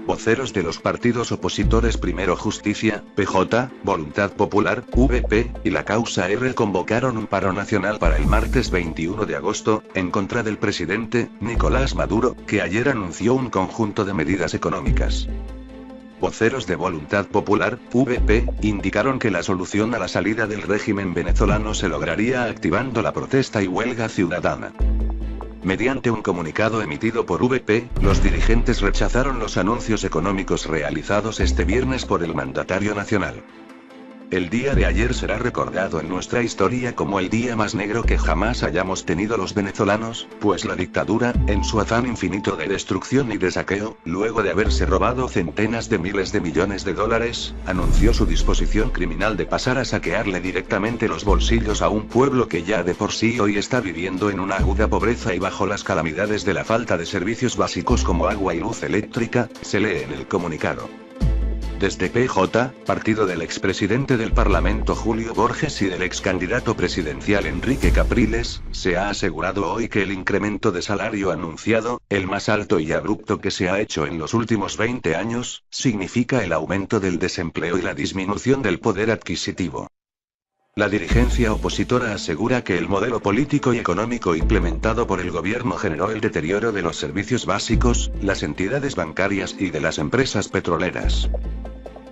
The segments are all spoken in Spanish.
Voceros de los partidos opositores Primero Justicia, PJ, Voluntad Popular, VP, y la Causa R convocaron un paro nacional para el martes 21 de agosto, en contra del presidente, Nicolás Maduro, que ayer anunció un conjunto de medidas económicas. Voceros de Voluntad Popular, VP, indicaron que la solución a la salida del régimen venezolano se lograría activando la protesta y huelga ciudadana. Mediante un comunicado emitido por VP, los dirigentes rechazaron los anuncios económicos realizados este viernes por el mandatario nacional. El día de ayer será recordado en nuestra historia como el día más negro que jamás hayamos tenido los venezolanos, pues la dictadura, en su afán infinito de destrucción y de saqueo, luego de haberse robado centenas de miles de millones de dólares, anunció su disposición criminal de pasar a saquearle directamente los bolsillos a un pueblo que ya de por sí hoy está viviendo en una aguda pobreza y bajo las calamidades de la falta de servicios básicos como agua y luz eléctrica, se lee en el comunicado. Desde PJ, partido del expresidente del Parlamento Julio Borges y del excandidato presidencial Enrique Capriles, se ha asegurado hoy que el incremento de salario anunciado, el más alto y abrupto que se ha hecho en los últimos 20 años, significa el aumento del desempleo y la disminución del poder adquisitivo. La dirigencia opositora asegura que el modelo político y económico implementado por el gobierno generó el deterioro de los servicios básicos, las entidades bancarias y de las empresas petroleras.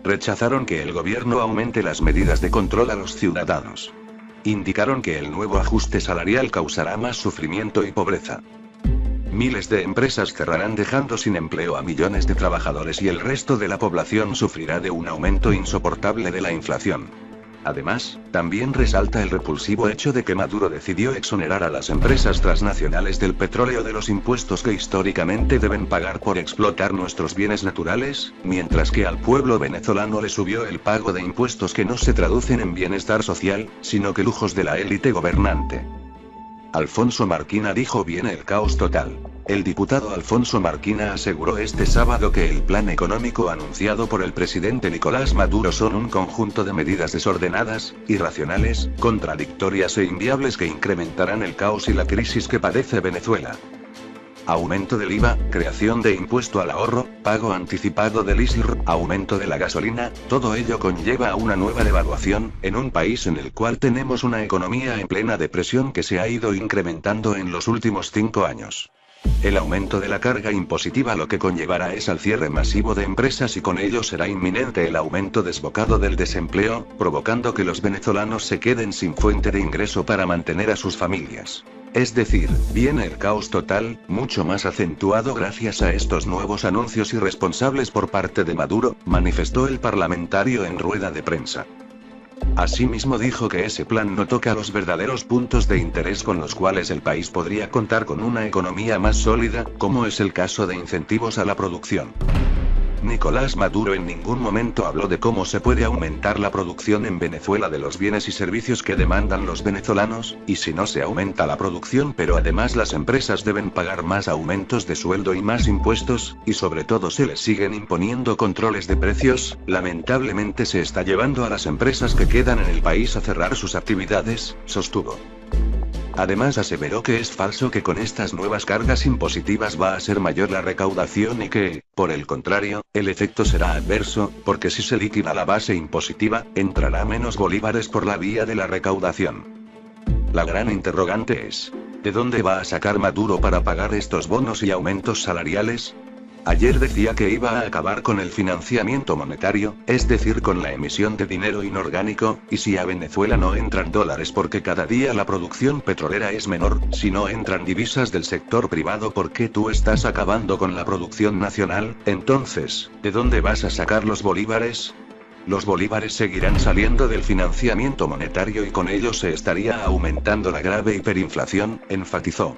Rechazaron que el gobierno aumente las medidas de control a los ciudadanos. Indicaron que el nuevo ajuste salarial causará más sufrimiento y pobreza. Miles de empresas cerrarán dejando sin empleo a millones de trabajadores y el resto de la población sufrirá de un aumento insoportable de la inflación. Además, también resalta el repulsivo hecho de que Maduro decidió exonerar a las empresas transnacionales del petróleo de los impuestos que históricamente deben pagar por explotar nuestros bienes naturales, mientras que al pueblo venezolano le subió el pago de impuestos que no se traducen en bienestar social, sino que lujos de la élite gobernante. Alfonso Marquina dijo: viene el caos total. El diputado Alfonso Marquina aseguró este sábado que el plan económico anunciado por el presidente Nicolás Maduro son un conjunto de medidas desordenadas, irracionales, contradictorias e inviables que incrementarán el caos y la crisis que padece Venezuela. Aumento del IVA, creación de impuesto al ahorro, pago anticipado del ISR, aumento de la gasolina, todo ello conlleva a una nueva devaluación, en un país en el cual tenemos una economía en plena depresión que se ha ido incrementando en los últimos 5 años. El aumento de la carga impositiva lo que conllevará es al cierre masivo de empresas y con ello será inminente el aumento desbocado del desempleo, provocando que los venezolanos se queden sin fuente de ingreso para mantener a sus familias. Es decir, viene el caos total, mucho más acentuado gracias a estos nuevos anuncios irresponsables por parte de Maduro, manifestó el parlamentario en rueda de prensa. Asimismo dijo que ese plan no toca los verdaderos puntos de interés con los cuales el país podría contar con una economía más sólida, como es el caso de incentivos a la producción. Nicolás Maduro en ningún momento habló de cómo se puede aumentar la producción en Venezuela de los bienes y servicios que demandan los venezolanos, y si no se aumenta la producción pero además las empresas deben pagar más aumentos de sueldo y más impuestos, y sobre todo se les siguen imponiendo controles de precios, lamentablemente se está llevando a las empresas que quedan en el país a cerrar sus actividades, sostuvo. Además aseveró que es falso que con estas nuevas cargas impositivas va a ser mayor la recaudación y que, por el contrario, el efecto será adverso, porque si se liquida la base impositiva, entrará menos bolívares por la vía de la recaudación. La gran interrogante es: ¿de dónde va a sacar Maduro para pagar estos bonos y aumentos salariales? Ayer decía que iba a acabar con el financiamiento monetario, es decir, con la emisión de dinero inorgánico, y si a Venezuela no entran dólares porque cada día la producción petrolera es menor, si no entran divisas del sector privado porque tú estás acabando con la producción nacional, entonces, ¿de dónde vas a sacar los bolívares? Los bolívares seguirán saliendo del financiamiento monetario y con ello se estaría aumentando la grave hiperinflación, enfatizó.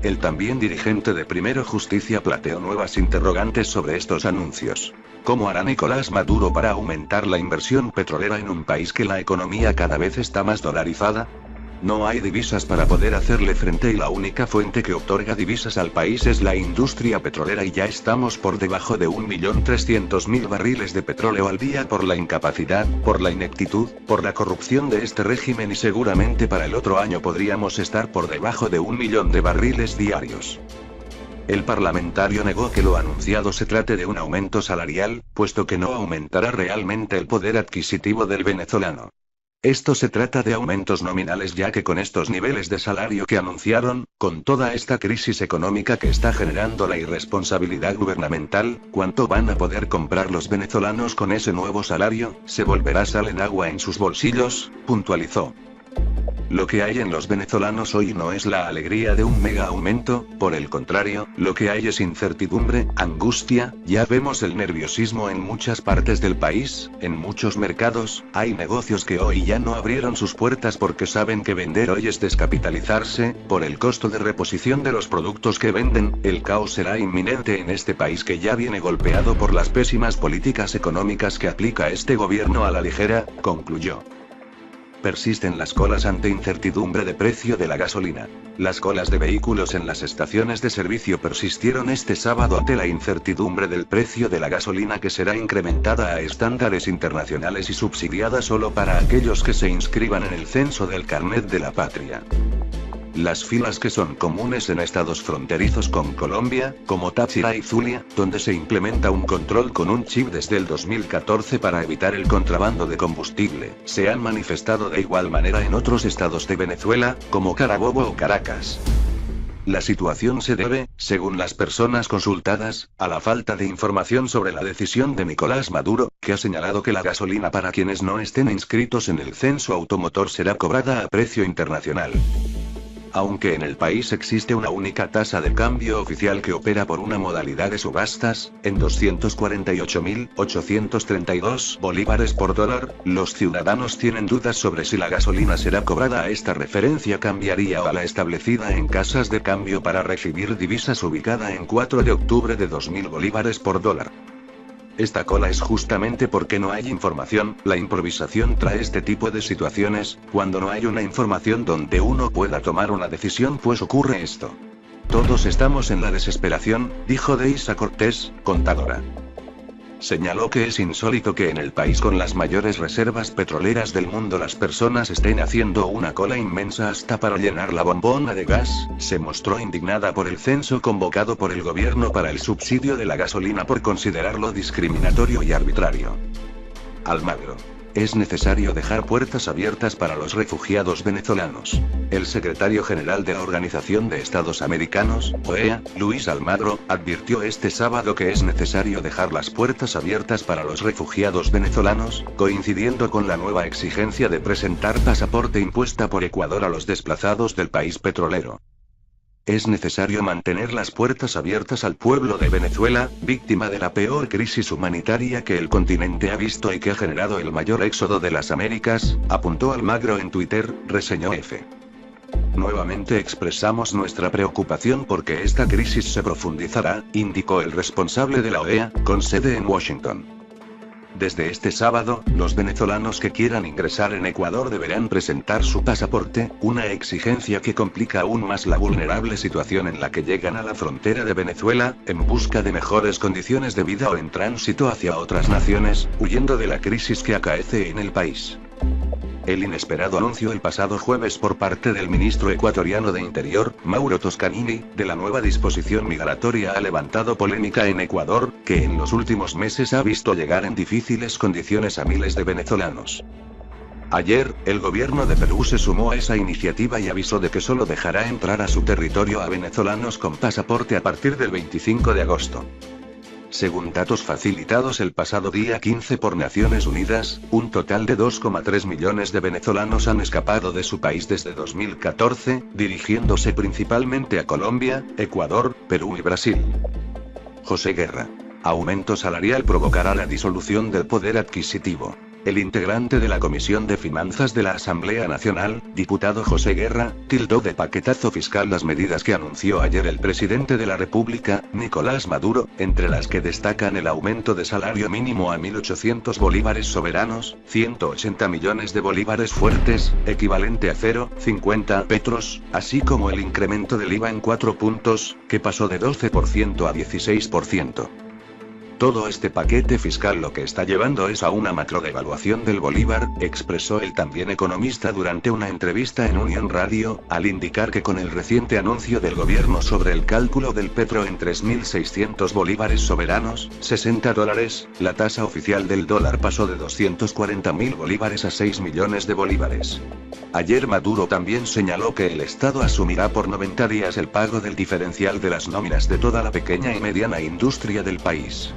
El también dirigente de Primero Justicia planteó nuevas interrogantes sobre estos anuncios. ¿Cómo hará Nicolás Maduro para aumentar la inversión petrolera en un país que la economía cada vez está más dolarizada? No hay divisas para poder hacerle frente y la única fuente que otorga divisas al país es la industria petrolera y ya estamos por debajo de 1.300.000 barriles de petróleo al día por la incapacidad, por la ineptitud, por la corrupción de este régimen y seguramente para el otro año podríamos estar por debajo de 1 millón de barriles diarios. El parlamentario negó que lo anunciado se trate de un aumento salarial, puesto que no aumentará realmente el poder adquisitivo del venezolano. Esto se trata de aumentos nominales, ya que con estos niveles de salario que anunciaron, con toda esta crisis económica que está generando la irresponsabilidad gubernamental, ¿cuánto van a poder comprar los venezolanos con ese nuevo salario? Se volverá sal en agua en sus bolsillos, puntualizó. Lo que hay en los venezolanos hoy no es la alegría de un mega aumento, por el contrario, lo que hay es incertidumbre, angustia, ya vemos el nerviosismo en muchas partes del país, en muchos mercados, hay negocios que hoy ya no abrieron sus puertas porque saben que vender hoy es descapitalizarse, por el costo de reposición de los productos que venden, el caos será inminente en este país que ya viene golpeado por las pésimas políticas económicas que aplica este gobierno a la ligera, concluyó. Persisten las colas ante incertidumbre de precio de la gasolina. Las colas de vehículos en las estaciones de servicio persistieron este sábado ante la incertidumbre del precio de la gasolina, que será incrementada a estándares internacionales y subsidiada solo para aquellos que se inscriban en el censo del Carnet de la Patria. Las filas que son comunes en estados fronterizos con Colombia, como Táchira y Zulia, donde se implementa un control con un chip desde el 2014 para evitar el contrabando de combustible, se han manifestado de igual manera en otros estados de Venezuela, como Carabobo o Caracas. La situación se debe, según las personas consultadas, a la falta de información sobre la decisión de Nicolás Maduro, que ha señalado que la gasolina para quienes no estén inscritos en el censo automotor será cobrada a precio internacional. Aunque en el país existe una única tasa de cambio oficial que opera por una modalidad de subastas, en 248.832 bolívares por dólar, los ciudadanos tienen dudas sobre si la gasolina será cobrada a esta referencia cambiaría o a la establecida en casas de cambio para recibir divisas, ubicada en 4 de octubre de 2.000 bolívares por dólar. Esta cola es justamente porque no hay información, la improvisación trae este tipo de situaciones, cuando no hay una información donde uno pueda tomar una decisión, pues ocurre esto. Todos estamos en la desesperación, dijo Deisa Cortés, contadora. Señaló que es insólito que en el país con las mayores reservas petroleras del mundo las personas estén haciendo una cola inmensa hasta para llenar la bombona de gas. Se mostró indignada por el censo convocado por el gobierno para el subsidio de la gasolina por considerarlo discriminatorio y arbitrario. Almagro. Es necesario dejar puertas abiertas para los refugiados venezolanos. El secretario general de la Organización de Estados Americanos, OEA, Luis Almagro, advirtió este sábado que es necesario dejar las puertas abiertas para los refugiados venezolanos, coincidiendo con la nueva exigencia de presentar pasaporte impuesta por Ecuador a los desplazados del país petrolero. Es necesario mantener las puertas abiertas al pueblo de Venezuela, víctima de la peor crisis humanitaria que el continente ha visto y que ha generado el mayor éxodo de las Américas, apuntó Almagro en Twitter, reseñó F. Nuevamente expresamos nuestra preocupación porque esta crisis se profundizará, indicó el responsable de la OEA, con sede en Washington. Desde este sábado, los venezolanos que quieran ingresar en Ecuador deberán presentar su pasaporte, una exigencia que complica aún más la vulnerable situación en la que llegan a la frontera de Venezuela, en busca de mejores condiciones de vida o en tránsito hacia otras naciones, huyendo de la crisis que acaece en el país. El inesperado anuncio el pasado jueves por parte del ministro ecuatoriano de Interior, Mauro Toscanini, de la nueva disposición migratoria ha levantado polémica en Ecuador, que en los últimos meses ha visto llegar en difíciles condiciones a miles de venezolanos. Ayer, el gobierno de Perú se sumó a esa iniciativa y avisó de que solo dejará entrar a su territorio a venezolanos con pasaporte a partir del 25 de agosto. Según datos facilitados el pasado día 15 por Naciones Unidas, un total de 2,3 millones de venezolanos han escapado de su país desde 2014, dirigiéndose principalmente a Colombia, Ecuador, Perú y Brasil. José Guerra. Aumento salarial provocará la disolución del poder adquisitivo. El integrante de la Comisión de Finanzas de la Asamblea Nacional, diputado José Guerra, tildó de paquetazo fiscal las medidas que anunció ayer el presidente de la República, Nicolás Maduro, entre las que destacan el aumento de salario mínimo a 1.800 bolívares soberanos, 180 millones de bolívares fuertes, equivalente a 0,50 petros, así como el incremento del IVA en 4 puntos, que pasó de 12% a 16%. Todo este paquete fiscal lo que está llevando es a una macrodevaluación del bolívar, expresó el también economista durante una entrevista en Unión Radio, al indicar que con el reciente anuncio del gobierno sobre el cálculo del petro en 3.600 bolívares soberanos, $60, la tasa oficial del dólar pasó de 240.000 bolívares a 6 millones de bolívares. Ayer Maduro también señaló que el Estado asumirá por 90 días el pago del diferencial de las nóminas de toda la pequeña y mediana industria del país.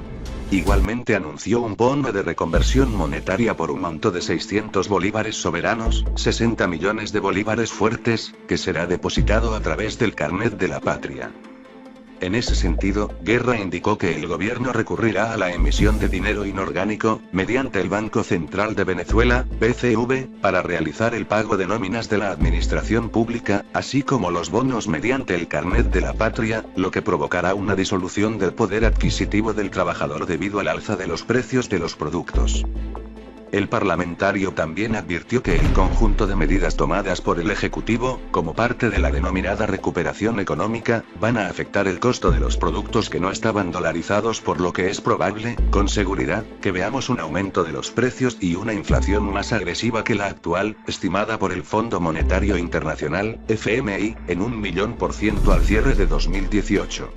Igualmente anunció un bono de reconversión monetaria por un monto de 600 bolívares soberanos, 60 millones de bolívares fuertes, que será depositado a través del carnet de la patria. En ese sentido, Guerra indicó que el gobierno recurrirá a la emisión de dinero inorgánico, mediante el Banco Central de Venezuela, BCV, para realizar el pago de nóminas de la administración pública, así como los bonos mediante el carnet de la patria, lo que provocará una disolución del poder adquisitivo del trabajador debido al alza de los precios de los productos. El parlamentario también advirtió que el conjunto de medidas tomadas por el Ejecutivo, como parte de la denominada recuperación económica, van a afectar el costo de los productos que no estaban dolarizados, por lo que es probable, con seguridad, que veamos un aumento de los precios y una inflación más agresiva que la actual, estimada por el Fondo Monetario Internacional, FMI, en 1.000.000% al cierre de 2018.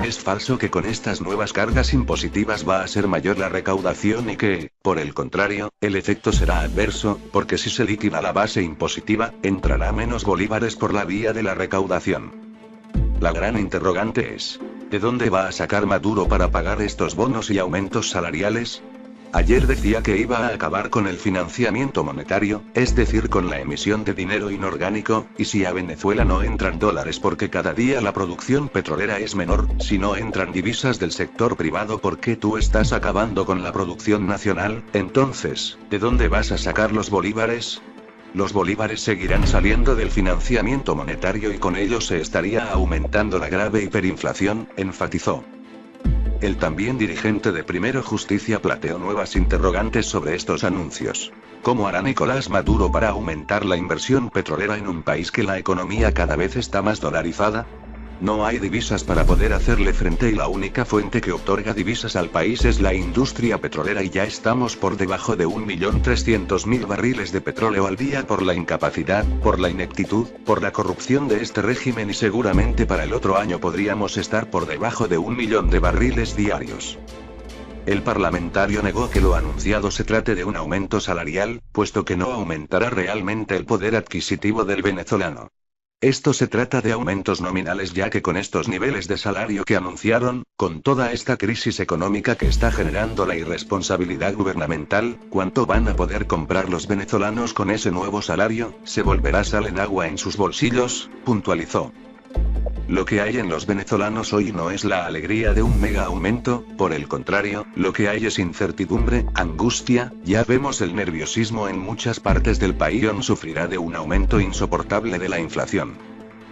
Es falso que con estas nuevas cargas impositivas va a ser mayor la recaudación y que, por el contrario, el efecto será adverso, porque si se liquida la base impositiva, entrará menos bolívares por la vía de la recaudación. La gran interrogante es: ¿de dónde va a sacar Maduro para pagar estos bonos y aumentos salariales? Ayer decía que iba a acabar con el financiamiento monetario, es decir, con la emisión de dinero inorgánico, y si a Venezuela no entran dólares porque cada día la producción petrolera es menor, si no entran divisas del sector privado porque tú estás acabando con la producción nacional, entonces, ¿de dónde vas a sacar los bolívares? Los bolívares seguirán saliendo del financiamiento monetario y con ello se estaría aumentando la grave hiperinflación, enfatizó. El también dirigente de Primero Justicia planteó nuevas interrogantes sobre estos anuncios. ¿Cómo hará Nicolás Maduro para aumentar la inversión petrolera en un país que la economía cada vez está más dolarizada? No hay divisas para poder hacerle frente y la única fuente que otorga divisas al país es la industria petrolera y ya estamos por debajo de 1.300.000 barriles de petróleo al día por la incapacidad, por la ineptitud, por la corrupción de este régimen y seguramente para el otro año podríamos estar por debajo de 1 millón de barriles diarios. El parlamentario negó que lo anunciado se trate de un aumento salarial, puesto que no aumentará realmente el poder adquisitivo del venezolano. Esto se trata de aumentos nominales ya que con estos niveles de salario que anunciaron, con toda esta crisis económica que está generando la irresponsabilidad gubernamental, ¿cuánto van a poder comprar los venezolanos con ese nuevo salario? Se volverá sal en agua en sus bolsillos, puntualizó. Lo que hay en los venezolanos hoy no es la alegría de un mega aumento, por el contrario, lo que hay es incertidumbre, angustia, ya vemos el nerviosismo en muchas partes del país sufrirá de un aumento insoportable de la inflación.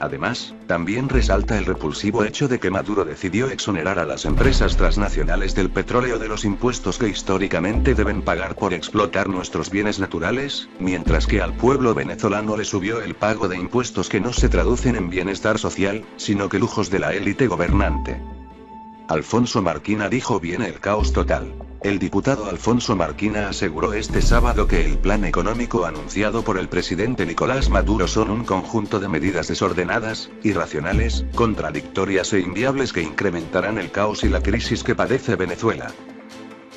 Además, también resalta el repulsivo hecho de que Maduro decidió exonerar a las empresas transnacionales del petróleo de los impuestos que históricamente deben pagar por explotar nuestros bienes naturales, mientras que al pueblo venezolano le subió el pago de impuestos que no se traducen en bienestar social, sino que lujos de la élite gobernante. Alfonso Marquina dijo: viene el caos total. El diputado Alfonso Marquina aseguró este sábado que el plan económico anunciado por el presidente Nicolás Maduro son un conjunto de medidas desordenadas, irracionales, contradictorias e inviables que incrementarán el caos y la crisis que padece Venezuela.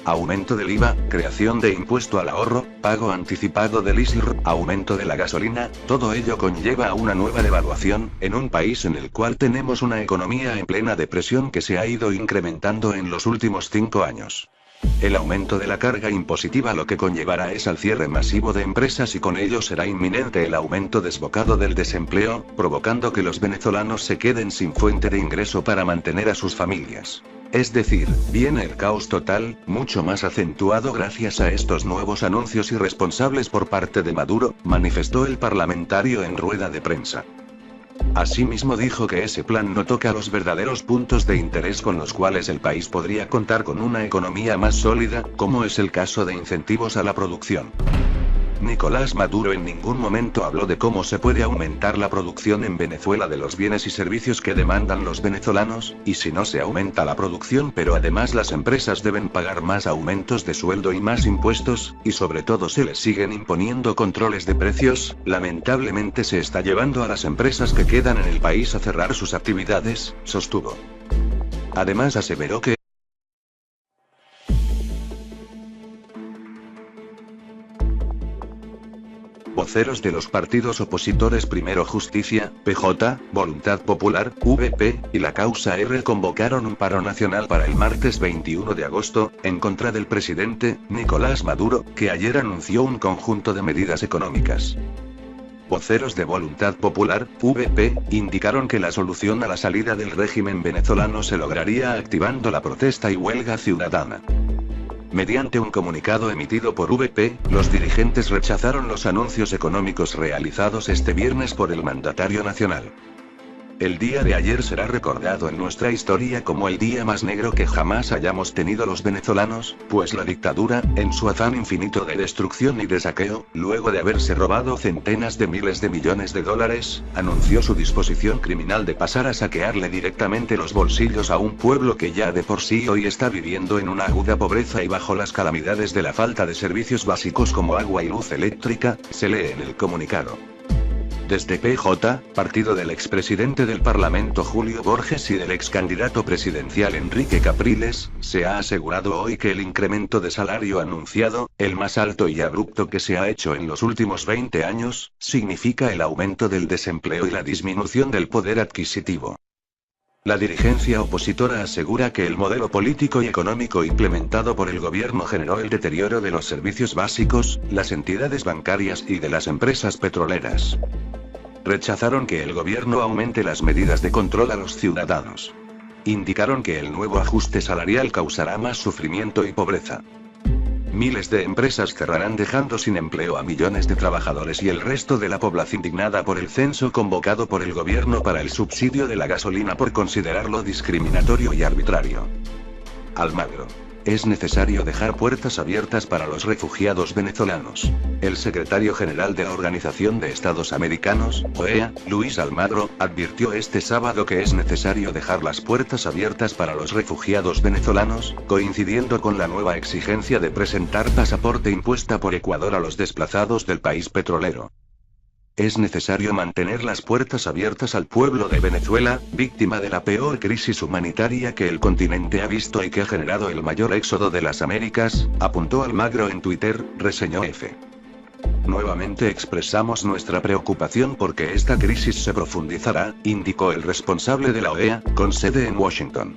Aumento del IVA, creación de impuesto al ahorro, pago anticipado del ISR, aumento de la gasolina, todo ello conlleva a una nueva devaluación, en un país en el cual tenemos una economía en plena depresión que se ha ido incrementando en los últimos 5 años. El aumento de la carga impositiva lo que conllevará es al cierre masivo de empresas y con ello será inminente el aumento desbocado del desempleo, provocando que los venezolanos se queden sin fuente de ingreso para mantener a sus familias. Es decir, viene el caos total, mucho más acentuado gracias a estos nuevos anuncios irresponsables por parte de Maduro, manifestó el parlamentario en rueda de prensa. Asimismo dijo que ese plan no toca los verdaderos puntos de interés con los cuales el país podría contar con una economía más sólida, como es el caso de incentivos a la producción. Nicolás Maduro en ningún momento habló de cómo se puede aumentar la producción en Venezuela de los bienes y servicios que demandan los venezolanos, y si no se aumenta la producción pero además las empresas deben pagar más aumentos de sueldo y más impuestos, y sobre todo se les siguen imponiendo controles de precios, lamentablemente se está llevando a las empresas que quedan en el país a cerrar sus actividades, sostuvo. Además aseveró que voceros de los partidos opositores Primero Justicia, PJ, Voluntad Popular, VP, y la Causa R convocaron un paro nacional para el martes 21 de agosto, en contra del presidente, Nicolás Maduro, que ayer anunció un conjunto de medidas económicas. Voceros de Voluntad Popular, VP, indicaron que la solución a la salida del régimen venezolano se lograría activando la protesta y huelga ciudadana. Mediante un comunicado emitido por VP, los dirigentes rechazaron los anuncios económicos realizados este viernes por el mandatario nacional. El día de ayer será recordado en nuestra historia como el día más negro que jamás hayamos tenido los venezolanos, pues la dictadura, en su afán infinito de destrucción y de saqueo, luego de haberse robado centenas de miles de millones de dólares, anunció su disposición criminal de pasar a saquearle directamente los bolsillos a un pueblo que ya de por sí hoy está viviendo en una aguda pobreza y bajo las calamidades de la falta de servicios básicos como agua y luz eléctrica, se lee en el comunicado. Desde PJ, partido del expresidente del Parlamento Julio Borges y del excandidato presidencial Enrique Capriles, se ha asegurado hoy que el incremento de salario anunciado, el más alto y abrupto que se ha hecho en los últimos 20 años, significa el aumento del desempleo y la disminución del poder adquisitivo. La dirigencia opositora asegura que el modelo político y económico implementado por el gobierno generó el deterioro de los servicios básicos, las entidades bancarias y de las empresas petroleras. Rechazaron que el gobierno aumente las medidas de control a los ciudadanos. Indicaron que el nuevo ajuste salarial causará más sufrimiento y pobreza. Miles de empresas cerrarán dejando sin empleo a millones de trabajadores y el resto de la población indignada por el censo convocado por el gobierno para el subsidio de la gasolina por considerarlo discriminatorio y arbitrario. Almagro. Es necesario dejar puertas abiertas para los refugiados venezolanos. El secretario general de la Organización de Estados Americanos, OEA, Luis Almagro, advirtió este sábado que es necesario dejar las puertas abiertas para los refugiados venezolanos, coincidiendo con la nueva exigencia de presentar pasaporte impuesta por Ecuador a los desplazados del país petrolero. Es necesario mantener las puertas abiertas al pueblo de Venezuela, víctima de la peor crisis humanitaria que el continente ha visto y que ha generado el mayor éxodo de las Américas, apuntó Almagro en Twitter, reseñó F. Nuevamente expresamos nuestra preocupación porque esta crisis se profundizará, indicó el responsable de la OEA, con sede en Washington.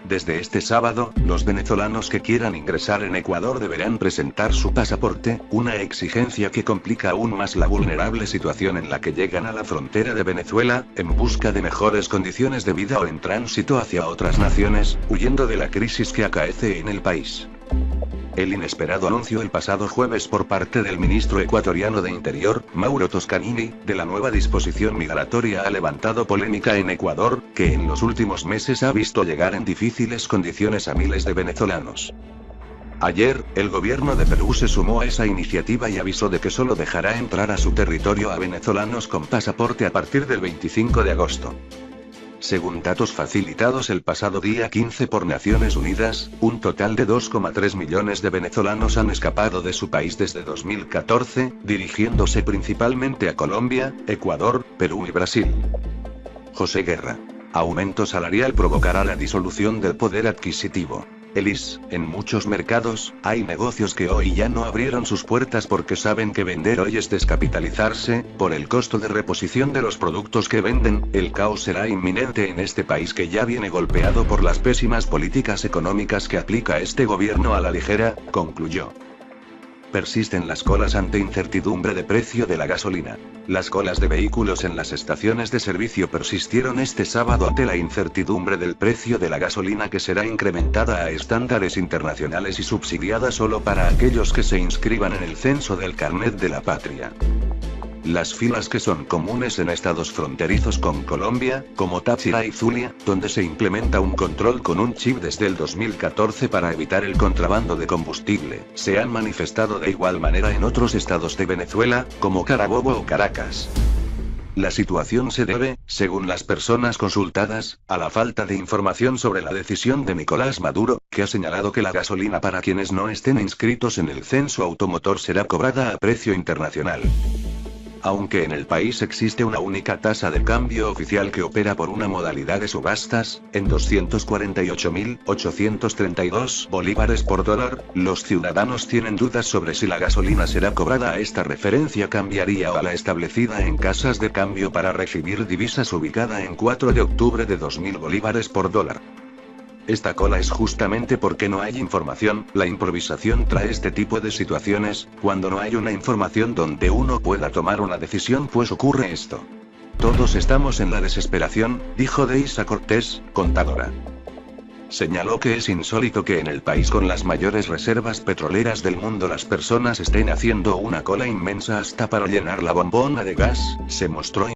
Desde este sábado, los venezolanos que quieran ingresar en Ecuador deberán presentar su pasaporte, una exigencia que complica aún más la vulnerable situación en la que llegan a la frontera de Venezuela, en busca de mejores condiciones de vida o en tránsito hacia otras naciones, huyendo de la crisis que acaece en el país. El inesperado anuncio el pasado jueves por parte del ministro ecuatoriano de Interior, Mauro Toscanini, de la nueva disposición migratoria ha levantado polémica en Ecuador, que en los últimos meses ha visto llegar en difíciles condiciones a miles de venezolanos. Ayer, el gobierno de Perú se sumó a esa iniciativa y avisó de que solo dejará entrar a su territorio a venezolanos con pasaporte a partir del 25 de agosto. Según datos facilitados el pasado día 15 por Naciones Unidas, un total de 2,3 millones de venezolanos han escapado de su país desde 2014, dirigiéndose principalmente a Colombia, Ecuador, Perú y Brasil. José Guerra. Aumento salarial provocará la disolución del poder adquisitivo. Elis, en muchos mercados, hay negocios que hoy ya no abrieron sus puertas porque saben que vender hoy es descapitalizarse, por el costo de reposición de los productos que venden, el caos será inminente en este país que ya viene golpeado por las pésimas políticas económicas que aplica este gobierno a la ligera, concluyó. Persisten las colas ante incertidumbre de precio de la gasolina. Las colas de vehículos en las estaciones de servicio persistieron este sábado ante la incertidumbre del precio de la gasolina que será incrementada a estándares internacionales y subsidiada solo para aquellos que se inscriban en el censo del carnet de la patria. Las filas que son comunes en estados fronterizos con Colombia, como Táchira y Zulia, donde se implementa un control con un chip desde el 2014 para evitar el contrabando de combustible, se han manifestado de igual manera en otros estados de Venezuela, como Carabobo o Caracas. La situación se debe, según las personas consultadas, a la falta de información sobre la decisión de Nicolás Maduro, que ha señalado que la gasolina para quienes no estén inscritos en el censo automotor será cobrada a precio internacional. Aunque en el país existe una única tasa de cambio oficial que opera por una modalidad de subastas, en 248.832 bolívares por dólar, los ciudadanos tienen dudas sobre si la gasolina será cobrada a esta referencia cambiaría o a la establecida en casas de cambio para recibir divisas ubicada en 4 de octubre de 2.000 bolívares por dólar. Esta cola es justamente porque no hay información, la improvisación trae este tipo de situaciones, cuando no hay una información donde uno pueda tomar una decisión pues ocurre esto. Todos estamos en la desesperación, dijo Deisa Cortés, contadora. Señaló que es insólito que en el país con las mayores reservas petroleras del mundo las personas estén haciendo una cola inmensa hasta para llenar la bombona de gas, se mostró